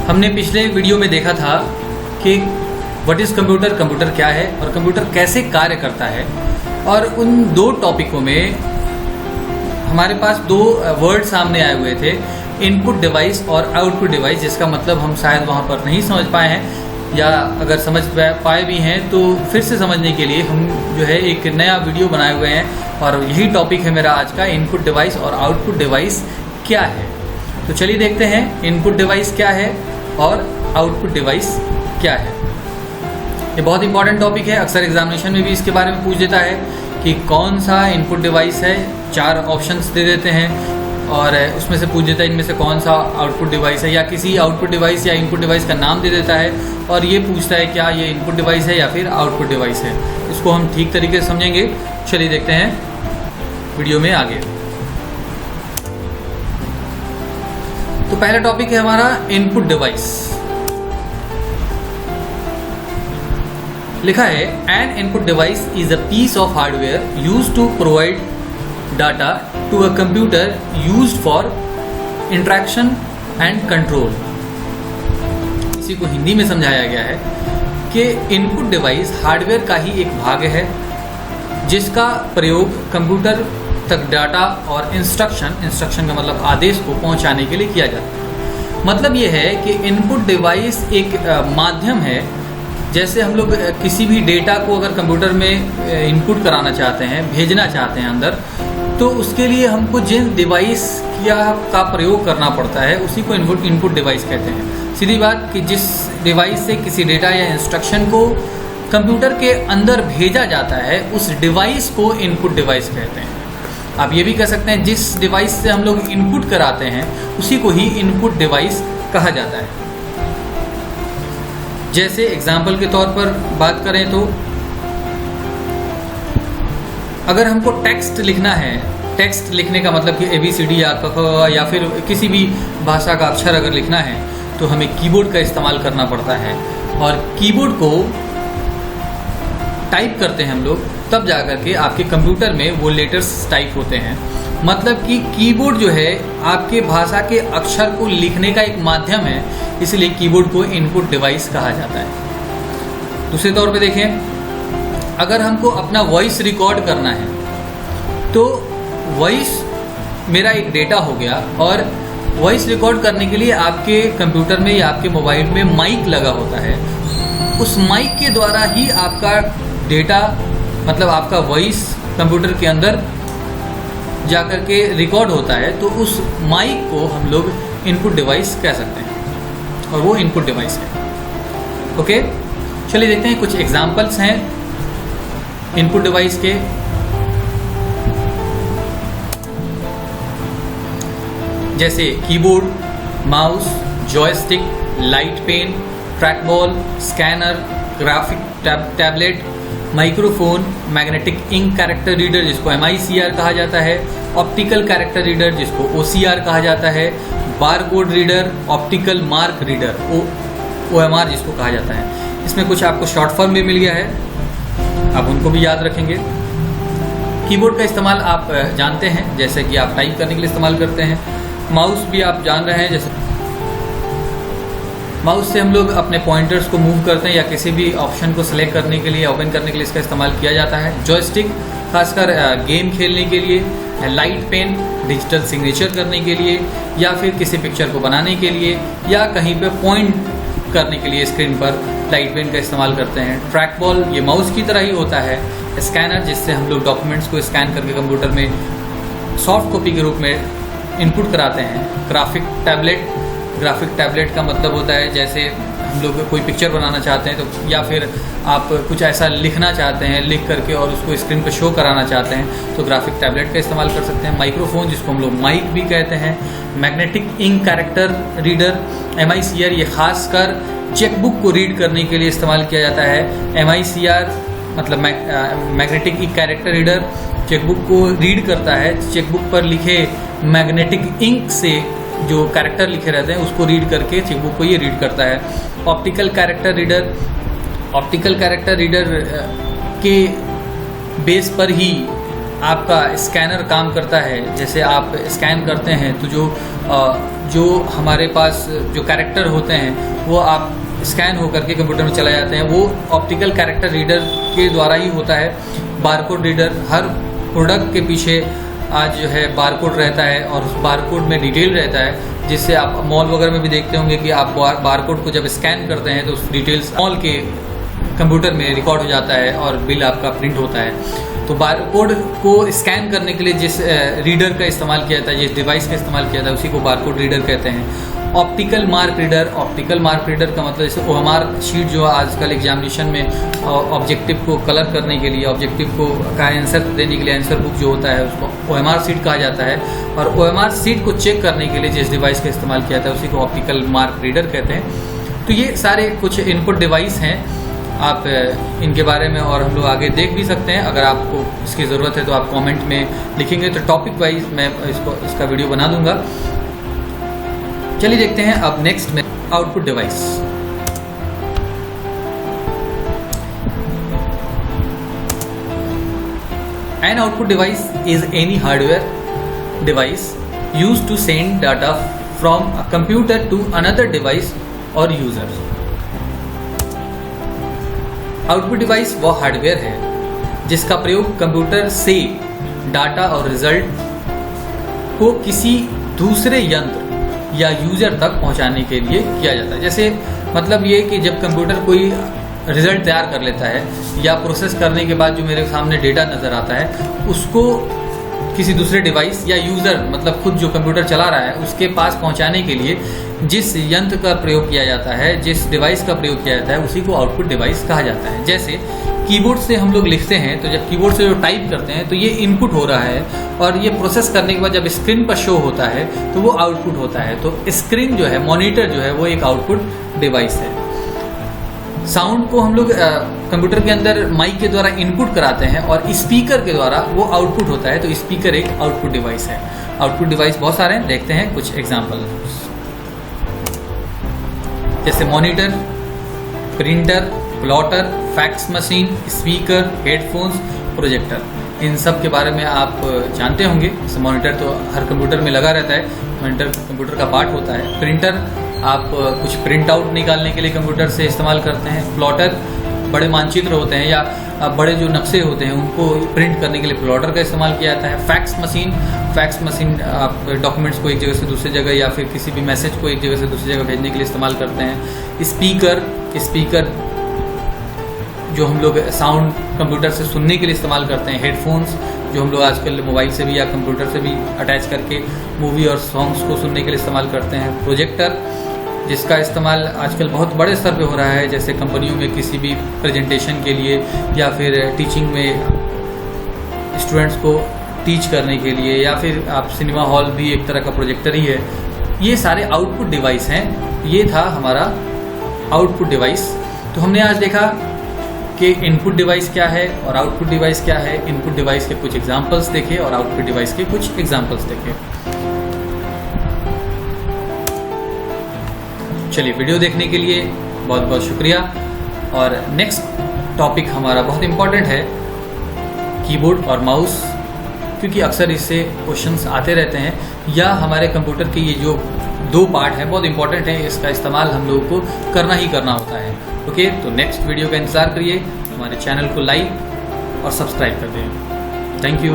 हमने पिछले वीडियो में देखा था कि व्हाट इज़ कंप्यूटर, कंप्यूटर क्या है और कंप्यूटर कैसे कार्य करता है। और उन दो टॉपिकों में हमारे पास दो वर्ड सामने आए हुए थे, इनपुट डिवाइस और आउटपुट डिवाइस, जिसका मतलब हम शायद वहाँ पर नहीं समझ पाए हैं, या अगर समझ पाए भी हैं तो फिर से समझने के लिए हम जो है एक नया वीडियो बनाए हुए हैं। और यही टॉपिक है मेरा आज का, इनपुट डिवाइस और आउटपुट डिवाइस क्या है। तो चलिए देखते हैं इनपुट डिवाइस क्या है और आउटपुट डिवाइस क्या है। ये बहुत इंपॉर्टेंट टॉपिक है, अक्सर एग्जामिनेशन में भी इसके बारे में पूछ देता है कि कौन सा इनपुट डिवाइस है। 4 ऑप्शंस दे देते हैं और उसमें से पूछ देता है इनमें से कौन सा आउटपुट डिवाइस है, या किसी आउटपुट डिवाइस या इनपुट डिवाइस का नाम दे देता है और ये पूछता है क्या ये इनपुट डिवाइस है या फिर आउटपुट डिवाइस है। इसको हम ठीक तरीके से समझेंगे। चलिए देखते हैं वीडियो में आगे। तो पहला टॉपिक है हमारा इनपुट डिवाइस। लिखा है an input device is a piece of hardware used to provide data to a computer used for interaction and control. इसी को हिंदी में समझाया गया है कि इनपुट डिवाइस हार्डवेयर का ही एक भाग है जिसका प्रयोग कंप्यूटर तक डाटा और इंस्ट्रक्शन का मतलब आदेश को पहुंचाने के लिए किया जाता है। मतलब ये है कि इनपुट डिवाइस एक माध्यम है। जैसे हम लोग किसी भी डेटा को अगर कंप्यूटर में इनपुट कराना चाहते हैं, भेजना चाहते हैं अंदर, तो उसके लिए हमको जिन डिवाइस का प्रयोग करना पड़ता है उसी को इनपुट डिवाइस कहते हैं। सीधी बात कि जिस डिवाइस से किसी डेटा या इंस्ट्रक्शन को कंप्यूटर के अंदर भेजा जाता है उस डिवाइस को इनपुट डिवाइस कहते हैं। आप ये भी कह सकते हैं जिस डिवाइस से हम लोग इनपुट कराते हैं उसी को ही इनपुट डिवाइस कहा जाता है। जैसे एग्जाम्पल के तौर पर बात करें तो अगर हमको टेक्स्ट लिखना है, टेक्स्ट लिखने का मतलब कि ABCD या क या फिर किसी भी भाषा का अक्षर अगर लिखना है तो हमें कीबोर्ड का इस्तेमाल करना पड़ता है। और कीबोर्ड को टाइप करते हैं हम लोग, तब जाकर के आपके कंप्यूटर में वो लेटर्स टाइप होते हैं। मतलब कि कीबोर्ड जो है आपके भाषा के अक्षर को लिखने का एक माध्यम है, इसलिए कीबोर्ड को इनपुट डिवाइस कहा जाता है। दूसरे तौर पे देखें, अगर हमको अपना वॉइस रिकॉर्ड करना है तो वॉइस मेरा एक डेटा हो गया, और वॉइस रिकॉर्ड करने के लिए आपके कंप्यूटर में या आपके मोबाइल में माइक लगा होता है। उस माइक के द्वारा ही आपका डेटा मतलब आपका वॉइस कंप्यूटर के अंदर जाकर के रिकॉर्ड होता है। तो उस माइक को हम लोग इनपुट डिवाइस कह सकते हैं और वो इनपुट डिवाइस है। ओके, चलिए देखते हैं कुछ एग्जाम्पल्स हैं इनपुट डिवाइस के। जैसे keyboard, mouse, joystick, light pen, trackball, scanner, graphic tablet, microphone, magnetic ink character reader जिसको MICR कहा जाता है, ऑप्टिकल कैरेक्टर रीडर जिसको OCR कहा जाता है, barcode reader, optical mark reader OMR जिसको कहा जाता है। इसमें कुछ आपको शॉर्ट फॉर्म भी मिल गया है, आप उनको भी याद रखेंगे। कीबोर्ड का इस्तेमाल आप जानते हैं, जैसे कि आप टाइप करने के लिए इस्तेमाल करते हैं। माउस भी आप जान रहे हैं, जैसे माउस से हम लोग अपने पॉइंटर्स को मूव करते हैं या किसी भी ऑप्शन को सिलेक्ट करने के लिए, ओपन करने के लिए इसका इस्तेमाल किया जाता है। जॉयस्टिक खासकर गेम खेलने के लिए, लाइट पेन डिजिटल सिग्नेचर करने के लिए, या फिर किसी पिक्चर को बनाने के लिए, या कहीं पे पॉइंट करने के लिए स्क्रीन पर लाइट पेन का इस्तेमाल करते हैं। ट्रैक बॉल ये माउस की तरह ही होता है। स्कैनर जिससे हम लोग डॉक्यूमेंट्स को स्कैन करके कंप्यूटर में सॉफ्ट कॉपी के रूप में इनपुट कराते हैं। ग्राफिक टैबलेट का मतलब होता है जैसे हम लोग कोई पिक्चर बनाना चाहते हैं तो, या फिर आप कुछ ऐसा लिखना चाहते हैं, लिख करके और उसको स्क्रीन पर शो कराना चाहते हैं तो ग्राफिक टैबलेट का इस्तेमाल कर सकते हैं। माइक्रोफोन जिसको हम लोग माइक भी कहते हैं। Magnetic ink character reader MICR ये खासकर चेकबुक को रीड करने के लिए इस्तेमाल किया जाता है। MICR मतलब magnetic ink character reader chequebook को रीड करता है, चेकबुक पर लिखे मैग्नेटिक इंक से जो कैरेक्टर लिखे रहते हैं उसको रीड करके चेकबुक को ये रीड करता है। ऑप्टिकल कैरेक्टर रीडर के बेस पर ही आपका स्कैनर काम करता है, जैसे आप स्कैन करते हैं तो जो हमारे पास जो कैरेक्टर होते हैं वो आप स्कैन होकर के कंप्यूटर में चला जाते हैं, वो ऑप्टिकल कैरेक्टर रीडर के द्वारा ही होता है। बारकोड रीडर, हर प्रोडक्ट के पीछे आज जो है बारकोड रहता है और उस बारकोड में डिटेल रहता है, जिससे आप मॉल वगैरह में भी देखते होंगे कि आप बारकोड को जब स्कैन करते हैं तो उस डिटेल्स मॉल के कंप्यूटर में रिकॉर्ड हो जाता है और बिल आपका प्रिंट होता है। तो बारकोड को स्कैन करने के लिए जिस रीडर का इस्तेमाल किया जाता है, जिस डिवाइस का इस्तेमाल किया जाता है, उसी को बारकोड रीडर कहते हैं। Optical mark reader, optical mark reader का मतलब जैसे OMR शीट जो आजकल एग्जामिनेशन में ऑब्जेक्टिव को कलर करने के लिए, ऑब्जेक्टिव को का आंसर देने के लिए आंसर बुक जो होता है उसको OMR शीट कहा जाता है। और OMR शीट को चेक करने के लिए जिस डिवाइस का इस्तेमाल किया जाता है उसी को ऑप्टिकल मार्क रीडर कहते हैं। तो ये सारे कुछ इनपुट डिवाइस हैं, आप इनके बारे में और हम लोग आगे देख भी सकते हैं। अगर आपको इसकी ज़रूरत है तो आप कमेंट में लिखेंगे तो टॉपिक वाइज मैं इसका वीडियो बना दूंगा। चलिए देखते हैं अब नेक्स्ट में output device. An output device is any hardware device used to send data from a computer to another device or user। Output device वो हार्डवेयर है जिसका प्रयोग कंप्यूटर से डाटा और रिजल्ट को किसी दूसरे यंत्र या यूजर तक पहुंचाने के लिए किया जाता है। जैसे मतलब ये कि जब कंप्यूटर कोई रिजल्ट तैयार कर लेता है या प्रोसेस करने के बाद जो मेरे सामने डेटा नज़र आता है उसको किसी दूसरे डिवाइस या यूज़र मतलब खुद जो कंप्यूटर चला रहा है उसके पास पहुंचाने के लिए जिस यंत्र का प्रयोग किया जाता है, जिस डिवाइस का प्रयोग किया जाता है उसी को आउटपुट डिवाइस कहा जाता है। जैसे कीबोर्ड से हम लोग लिखते हैं तो जब कीबोर्ड से जो टाइप करते हैं तो ये इनपुट हो रहा है और ये प्रोसेस करने के बाद जब स्क्रीन पर शो होता है तो वो आउटपुट होता है। तो स्क्रीन जो है, मॉनिटर जो है वो एक आउटपुट डिवाइस है। साउंड को हम लोग कंप्यूटर के अंदर माइक के द्वारा इनपुट कराते हैं और स्पीकर के द्वारा वो आउटपुट होता है, तो स्पीकर एक आउटपुट डिवाइस है। आउटपुट डिवाइस बहुत सारे हैं, देखते हैं कुछ एग्जांपल। जैसे monitor, printer, plotter, fax machine, speaker, headphones, projector, इन सब के बारे में आप जानते होंगे। मॉनिटर तो हर कंप्यूटर में लगा रहता है, मॉनिटर कंप्यूटर का पार्ट होता है। प्रिंटर आप कुछ प्रिंट आउट निकालने के लिए कंप्यूटर से इस्तेमाल करते हैं। प्लॉटर बड़े मानचित्र होते हैं या बड़े जो नक्शे होते हैं उनको प्रिंट करने के लिए प्लॉटर का इस्तेमाल किया जाता है। फैक्स मशीन आप डॉक्यूमेंट्स को एक जगह से दूसरी जगह या फिर किसी भी मैसेज को एक जगह से दूसरी जगह भेजने के लिए इस्तेमाल करते हैं। स्पीकर जो हम लोग साउंड कंप्यूटर से सुनने के लिए इस्तेमाल करते हैं। हेडफोन्स जो हम लोग आजकल मोबाइल से भी या कंप्यूटर से भी अटैच करके मूवी और सॉन्ग्स को सुनने के लिए इस्तेमाल करते हैं। प्रोजेक्टर जिसका इस्तेमाल आजकल बहुत बड़े स्तर पे हो रहा है, जैसे कंपनियों में किसी भी प्रेजेंटेशन के लिए या फिर टीचिंग में स्टूडेंट्स को टीच करने के लिए, या फिर आप सिनेमा हॉल भी एक तरह का प्रोजेक्टर ही है। ये सारे आउटपुट डिवाइस हैं। ये था हमारा आउटपुट डिवाइस। तो हमने आज देखा कि इनपुट डिवाइस क्या है और आउटपुट डिवाइस क्या है। इनपुट डिवाइस के कुछ एग्जांपल्स देखे और आउटपुट डिवाइस के कुछ एग्जांपल्स देखे। चलिए, वीडियो देखने के लिए बहुत बहुत शुक्रिया। और नेक्स्ट टॉपिक हमारा बहुत इम्पॉर्टेंट है, कीबोर्ड और माउस, क्योंकि अक्सर इससे क्वेश्चंस आते रहते हैं, या हमारे कंप्यूटर के ये जो दो पार्ट हैं बहुत इंपॉर्टेंट है, इसका इस्तेमाल हम लोगों को करना ही करना होता है। ओके, तो नेक्स्ट वीडियो का इंतज़ार करिए, हमारे चैनल को लाइक और सब्सक्राइब कर दें। Thank you.